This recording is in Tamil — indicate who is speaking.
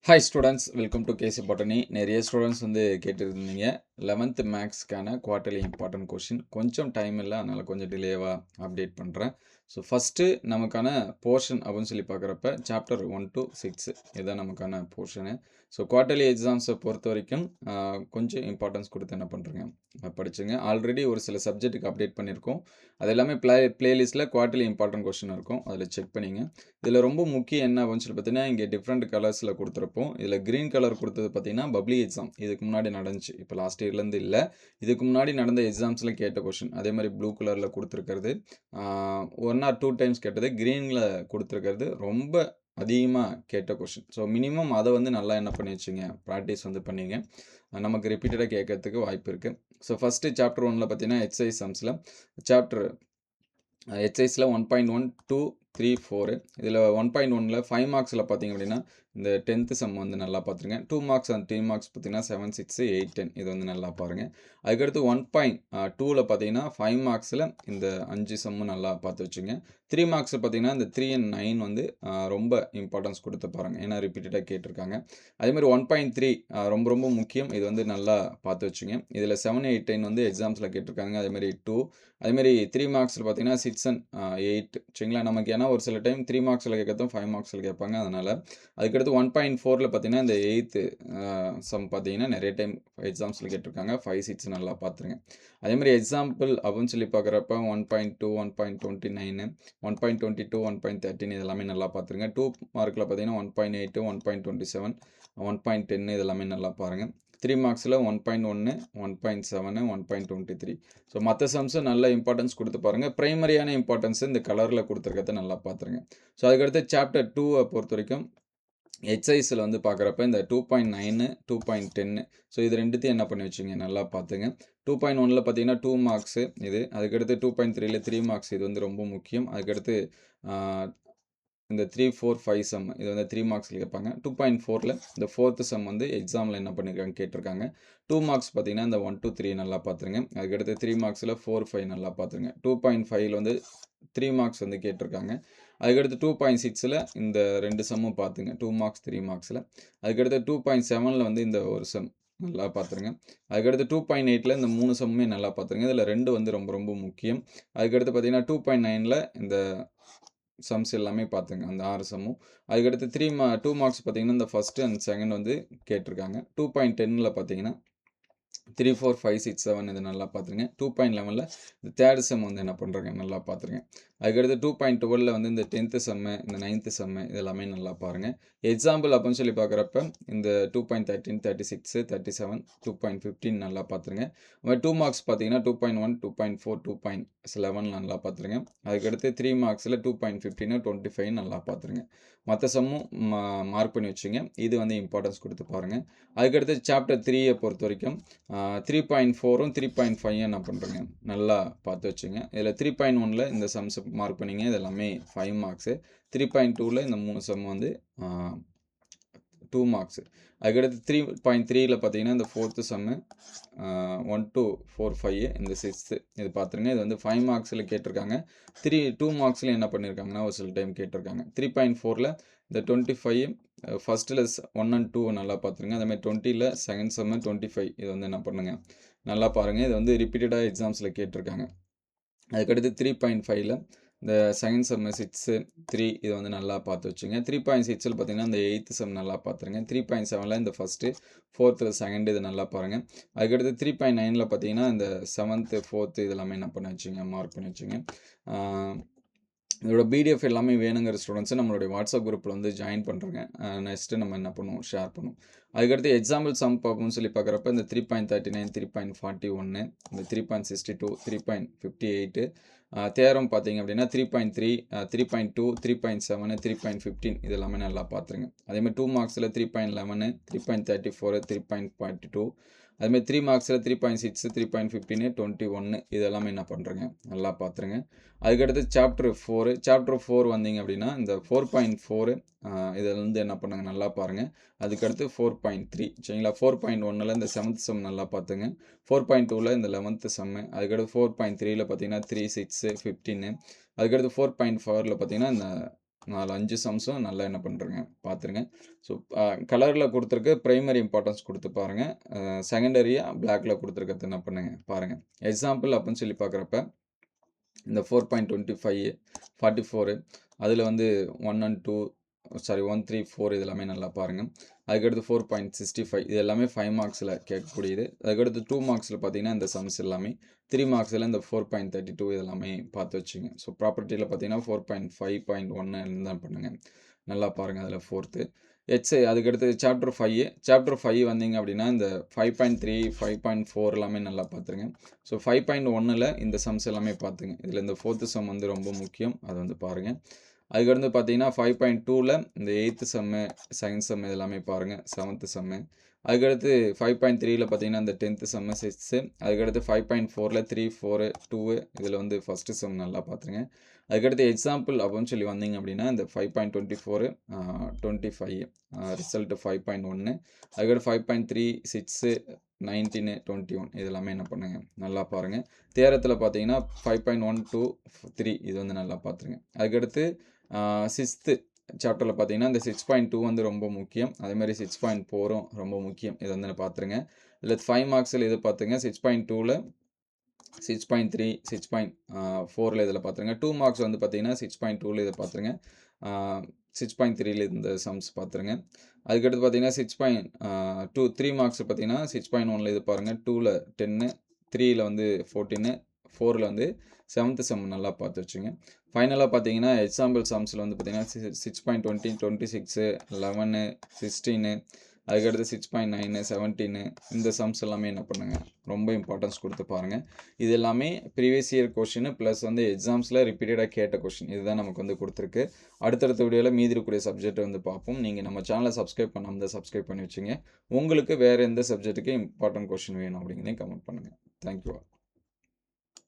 Speaker 1: Hi students, welcome to KC botany. நிறைய ஸ்டூடெண்ட்ஸ் வந்து கேட்டுருந்தீங்க 11th மேக்ஸ்க்கான குவார்ட்டர்லி இம்பார்ட்டன்ட் கொஷின். கொஞ்சம் டைம் இல்லை, அதனால் கொஞ்சம் டிலேவாக அப்டேட் பண்ணுறேன். ஸோ ஃபஸ்ட்டு நமக்கான போர்ஷன் அப்படின்னு சொல்லி பார்க்குறப்ப சாப்டர் 1 to 6 இதுதான் நமக்கான போர்ஷனு. ஸோ குவார்ட்டர்லி எக்ஸாம்ஸை பொறுத்த வரைக்கும் கொஞ்சம் இம்பார்ட்டன்ஸ் கொடுத்து என்ன பண்ணுறேங்க படிச்சுங்க. ஆல்ரெடி ஒரு சில சப்ஜெக்ட்டுக்கு அப்டேட் பண்ணியிருக்கோம். அது எல்லாமே பிளேலிஸ்ட்டில் குவார்ட்டர்லி இம்பார்ட்டன்ட் கொஷின் இருக்கும், அதில் செக் பண்ணிங்க. இதில் ரொம்ப முக்கியம் என்ன அப்படின்னு சொல்லி பார்த்தீங்கன்னா, இங்கே டிஃப்ரெண்ட் கலர்ஸில் கொடுத்துருப்போம். இதில் க்ரீன் கலர் கொடுத்தது பார்த்தீங்கன்னா பப்ளி எக்ஸாம் இதுக்கு முன்னாடி நடந்துச்சு, இப்போ லாஸ்ட் இயர்லேருந்து இல்லை, இதுக்கு முன்னாடி நடந்த எக்ஸாம்ஸில் கேட்ட கொஷின். அதே மாதிரி ப்ளூ கலரில் கொடுத்துருக்கிறது 1 or 2 டைம்ஸ் கேட்டது, க்ரீனில் கொடுத்துருக்கிறது ரொம்ப அதிகமாக கேட்ட கொஷின். ஸோ மினிமம் அதை வந்து நல்லா என்ன பண்ணி வச்சுங்க, ப்ராக்டிஸ் வந்து பண்ணிங்க. நமக்கு ரிப்பீட்டடாக கேட்கறதுக்கு வாய்ப்பு இருக்குது. ஸோ ஃபஸ்ட்டு சாப்டர் 1ல் பார்த்தீங்கன்னா எக்ஸசைஸ் சம்ஸில் சாப்டர் எக்ஸசைஸில் 1.1 2 3 4 இதில் 1.1ல் 5 மார்க்ஸில் பார்த்தீங்க அப்படின்னா இந்த 10th சம் வந்து நல்லா பார்த்துருங்க. 2 மார்க்ஸ் அண்ட் 3 மார்க்ஸ் பார்த்தீங்கன்னா 7 6 8 10 இது வந்து நல்லா பாருங்கள். அதுக்கடுத்து 1.2ல் பார்த்தீங்கன்னா 5 மார்க்ஸில் இந்த 5 சம்மும் நல்லா பார்த்து வச்சுங்க. 3 மார்க்ஸில் பார்த்தீங்கன்னா இந்த 3 and 9 வந்து ரொம்ப இம்பார்ட்டன்ஸ் கொடுத்து பாருங்கள், ஏன்னா ரிப்பீட்டடாக கேட்டிருக்காங்க. அதேமாதிரி 1.3 ரொம்ப ரொம்ப முக்கியம், இது வந்து நல்லா பார்த்து வச்சுங்க. இதில் 7 8 10 வந்து எக்ஸாம்ஸில் கேட்டிருக்காங்க. அதேமாதிரி 2 அதேமாதிரி 3 மார்க்ஸில் பார்த்தீங்கன்னா 6 and 8 சரிங்களா. நமக்கு ஏன்னா ஒரு சில டைம் 3 மார்க்ஸில் கேட்கறதும் 5 மார்க்ஸில் கேட்பாங்க, அதனால். அதுக்கடுத்து 1.4ல் பார்த்தீங்கன்னா இந்த 8th சம் பார்த்தீங்கன்னா நிறைய டைம் எக்ஸாம்ஸில் கேட்டிருக்காங்க. 5 6 நல்லா பார்த்துருங்க. அதேமாதிரி எக்ஸாம்பிள் அப்படின்னு சொல்லி பார்க்குறப்ப 1.2 1.29 1.22 1.13 இதெல்லாமே நல்லா பார்த்துருங்க. 2 மார்க்கில் பார்த்தீங்கன்னா 1.8 1.27 1.10 இதெல்லாமே நல்லா பாருங்கள். 3 மார்க்ஸில் 1.1 1.7 1.23 ஸோ மற்ற சம்ஸும் நல்ல இம்பார்ட்டன்ஸ் கொடுத்து பாருங்கள். ப்ரைமரியான இம்பார்ட்டன்ஸ் இந்த கலரில் கொடுத்துருக்கிறத நல்லா பார்த்துருங்க. ஸோ அதுக்கடுத்து சாப்டர் 2 பொறுத்த வரைக்கும் எக்ஸசைஸில் வந்து பார்க்குறப்ப இந்த 2.9 2.10 ஸோ இது ரெண்டுத்தையும் என்ன பண்ணி வச்சுங்க, நல்லா பார்த்துங்க. 2.1ல் பார்த்தீங்கன்னா 2 மார்க்ஸு இது, அதுக்கடுத்து 2.3ல் 3 மார்க்ஸ், இது வந்து ரொம்ப முக்கியம். அதுக்கடுத்து இந்த 3 4 5 சம் இது வந்து 3 மார்க்ஸில் கேட்பாங்க. 2.4ல் இந்த 4th சம் வந்து எக்ஸாமில் என்ன பண்ணியிருக்காங்க கேட்டிருக்காங்க. 2 மார்க்ஸ் பார்த்தீங்கன்னா இந்த 1 2 3 நல்லா பார்த்துருங்க. அதுக்கடுத்து 3 மார்க்ஸில் 4 5 நல்லா பார்த்துருங்க. 2.5ல் வந்து 3 மார்க்ஸ் வந்து கேட்டிருக்காங்க. அதுக்கடுத்து 2.6ல் இந்த 2 சம்மும் பார்த்துங்க, 2 மார்க்ஸ் 3 மார்க்ஸில். அதுக்கடுத்து 2.7ல் வந்து இந்த ஒரு சம் நல்லா பார்த்துருங்க. அதுக்கடுத்து 2.8ல் இந்த 3 சம்முமே நல்லா பார்த்துருங்க. இதில் 2 வந்து ரொம்ப ரொம்ப முக்கியம். அதுக்கடுத்து பார்த்தீங்கன்னா 2.9ல் இந்த சம்ஸ் எல்லாமே பார்த்துங்க, அந்த 6 சம்மும். அதுக்கடுத்து 2 மார்க்ஸ் பார்த்தீங்கன்னா இந்த ஃபஸ்ட்டு அண்ட் செகண்ட் வந்து கேட்டிருக்காங்க. 2.10ல் பார்த்தீங்கன்னா 3 4 5 6 7 இது நல்லா பார்த்துருங்க. 2.11ல் இந்த தேர்ட் செம் வந்து என்ன பண்ணுறாங்க நல்லா பார்த்துருங்க. அதுக்கடுத்து 2.12ல் வந்து இந்த 10th செம்மு இந்த 9th செம்மு இது எல்லாமே நல்லா பாருங்கள். எக்ஸாம்பிள் அப்படின்னு சொல்லி பார்க்குறப்ப இந்த 2.13 36 37 2.15 நல்லா பார்த்துருங்க. அது 2 மார்க்ஸ் பார்த்தீங்கன்னா 2.1 2.4 2.11 நல்லா பார்த்துருங்க. அதுக்கடுத்து 3 மார்க்ஸில் 2.15 25 நல்லா பார்த்துருங்க. மற்ற சம்மும் மார்க் பண்ணி வச்சுங்க. இது வந்து இம்பார்ட்டன்ஸ் கொடுத்து பாருங்கள். அதுக்கடுத்து சாப்டர் 3 பொறுத்த வரைக்கும் 3.4ம் 3.5 என்ன பண்ணுறேங்க நல்லா பார்த்து வச்சுங்க. இதில் 3.1ல் இந்த சம்ஸ் மார்க் பண்ணிங்க, இது எல்லாமே 5 மார்க்ஸு. 3.2ல் இந்த 3 சம் வந்து 2 மார்க்ஸு. அதுக்கடுத்து 3.3ல் பார்த்தீங்கன்னா இந்த 4th சம்மு 1 2 4 5 இந்த 6th இது பார்த்துருங்க. இது வந்து 5 மார்க்ஸில் கேட்டிருக்காங்க. 2 மார்க்ஸில் என்ன பண்ணியிருக்காங்கன்னா ஒரு சில டைம் கேட்டிருக்காங்க. 3.4ல் இந்த 25 ஃபஸ்ட்டில் 1 and 2 நல்லா பார்த்துருங்க. அதேமாதிரி 20ல் செகண்ட் சம்மு 25 இது வந்து என்ன பண்ணுங்கள் நல்லா பாருங்கள். இது வந்து ரிப்பீட்டடாக எக்ஸாம்ஸில் கேட்டிருக்காங்க. அதுக்கடுத்து 3.5ல் இந்த செகண்ட் செம்மு 6 3 இது வந்து நல்லா பார்த்து வச்சுங்க. 3.6ல் பார்த்தீங்கன்னா இந்த 8th சம் நல்லா பார்த்துருங்க. 3.7ல் இந்த ஃபஸ்ட்டு 4th செகண்ட் இது நல்லா பாருங்கள். அதுக்கடுத்து 3.9ல் பார்த்தீங்கன்னா இந்த 7th 4th இது எல்லாமே என்ன பண்ணி வச்சுங்க, மார்க் பண்ணி வச்சுங்க. இதோட பிடிஎஃப் எல்லாமே வேணுங்கிற ஸ்டூடெண்ட்ஸை நம்மளுடைய வாட்ஸ்அப் குரூப்பில் வந்து ஜாயின் பண்ணுறேங்க. நெக்ஸ்ட்டு நம்ம என்ன பண்ணுவோம், ஷேர் பண்ணுவோம். அதுக்கடுத்து எக்ஸாம்பிள் சம் பார்ப்போம்னு சொல்லி பார்க்குறப்ப இந்த 3.39 3.41 இந்த 3.62 3.58 தேரம் பார்த்தீங்க அப்படின்னா 3.3 3.2 3.7 3.15 இது எல்லாமே நல்லா பார்த்துருங்க. அதேமாதிரி 2 மார்க்ஸில் 3.11 3.34 3.42 அதுமாதிரி 3 மார்க்ஸில் 3.6 3.15 21 இது எல்லாமே என்ன பண்ணுறேங்க நல்லா பார்த்துருங்க. அதுக்கடுத்து சாப்டர் 4 வந்தீங்க அப்படின்னா இந்த 4.4 இதில் வந்து என்ன பண்ணுங்க நல்லா பாருங்கள். அதுக்கடுத்து 4.3 சரிங்களா. 4.1ல் இந்த 7th சம் நல்லா பார்த்துங்க. 4.2ல் இந்த 11th சம்மு. அதுக்கடுத்து 4.3ல் பார்த்தீங்கன்னா 3 6 15 அதுக்கடுத்து 4.4ல் பார்த்தீங்கன்னா இந்த 5 சம்ஸும் நல்லா என்ன பண்ணுறேங்க பார்த்துருங்க. ஸோ கலரில் கொடுத்துருக்க பிரைமரி இம்பார்ட்டன்ஸ் கொடுத்து பாருங்கள். செகண்டரியாக பிளாக்ல கொடுத்துருக்கிறது என்ன பண்ணுங்க பாருங்கள். எக்ஸாம்பிள் அப்படின்னு சொல்லி பார்க்குறப்ப இந்த 4.25 44 அதில் வந்து 1 and 2 1 3 4 இது எல்லாமே நல்லா பாருங்கள். அதுக்கடுத்து 4.65 இது எல்லாமே 5 மார்க்ஸில் கேட்கக்கூடியது. அதுக்கடுத்து 2 மார்க்ஸில் பார்த்தீங்கன்னா இந்த சம்ஸ் எல்லாமே 3 மார்க்ஸில் இந்த 4.32 இது எல்லாமே பார்த்து வச்சுங்க. ஸோ ப்ராப்பர்ட்டியில் பார்த்தீங்கன்னா 4.5.1 தான் பண்ணுங்கள். நல்லா பாருங்கள். அதில் 4th அதுக்கடுத்து சாப்டர் 5 வந்தீங்க அப்படின்னா இந்த 5.3 5.4 எல்லாமே நல்லா பார்த்துருங்க. ஸோ 5.1ல் இந்த சம்ஸ் எல்லாமே பார்த்துங்க. இதில் இந்த 4th சம் வந்து ரொம்ப முக்கியம், அது வந்து பாருங்கள். அதுக்கடுத்து பார்த்தீங்கன்னா 5.2ல் இந்த 8th சம்மு 2nd சம் இதெல்லாமே பாருங்கள். 7th சம்மு அதுக்கடுத்து 5.3ல் பார்த்தீங்கன்னா இந்த 10th சம்மு 6th அதுக்கடுத்து 5.4ல் 3 4 2 இதில் வந்து ஃபஸ்ட்டு சம் நல்லா பார்த்துருங்க. அதுக்கடுத்து எக்ஸாம்பிள் அப்படின்னு சொல்லி வந்தீங்க அப்படின்னா இந்த 5.24 25 ரிசல்ட்டு 5.1 அதுக்கடுத்து 5.3 6 19 21 இது எல்லாமே என்ன பண்ணுங்க நல்லா பாருங்கள். தேரத்தில் பார்த்தீங்கன்னா 5.1 2 3 இது வந்து நல்லா பார்த்துருங்க. அதுக்கடுத்து 6th சாப்டரில் பார்த்தீங்கன்னா இந்த 6.2 வந்து ரொம்ப முக்கியம். அதேமாதிரி 6.4ம் ரொம்ப முக்கியம். இதை வந்து பார்த்துருங்க. இதில் 5 மார்க்ஸில் இது பார்த்துங்க. 6.2ல் 6.3 6.4ல் இதில் பார்த்துருங்க. 2 மார்க்ஸ் வந்து பார்த்தீங்கன்னா 6.2ல் இதை பார்த்துருங்க. 6.3ல் இந்த சம்ஸ் பார்த்துருங்க. அதுக்கடுத்து பார்த்தீங்கன்னா 3 மார்க்ஸ் பார்த்தீங்கன்னா 6.1ல் இது பாருங்கள். 2ல் 10 3ல் வந்து 14 4ல் வந்து 7th சம் நல்லா பார்த்து வச்சுங்க. ஃபைனலாக பார்த்தீங்கன்னா எக்ஸாம்பிள் சம்ஸில் வந்து பார்த்தீங்கன்னா 6.20 26 11 16 அதுக்கடுத்து 6.9 17 இந்த சம்ஸ் எல்லாமே என்ன பண்ணுங்கள் ரொம்ப இம்பார்ட்டன்ஸ் கொடுத்து பாருங்கள். இது எல்லாமே ப்ரீவியஸ் இயர் கொஷின் ப்ளஸ் வந்து எக்ஸாம்ஸில் ரிப்பீட்டடாக கேட்ட கொஷின் இதுதான் நமக்கு வந்து கொடுத்துருக்கு. அடுத்தடுத்த வீடியோவில் மீதி இருக்கக்கூடிய சப்ஜெக்ட் வந்து பார்ப்போம். நீங்கள் நம்ம சேனலை சப்ஸ்கிரைப் பண்ணாமல் சப்ஸ்கிரைப் பண்ணி வச்சுங்க. உங்களுக்கு வேறு எந்த சப்ஜெக்ட்டுக்கு இம்பார்ட்டன்ட் கொஷின் வேணும் அப்படிங்கிறதையும் கமெண்ட் பண்ணுங்கள். தேங்க்யூ.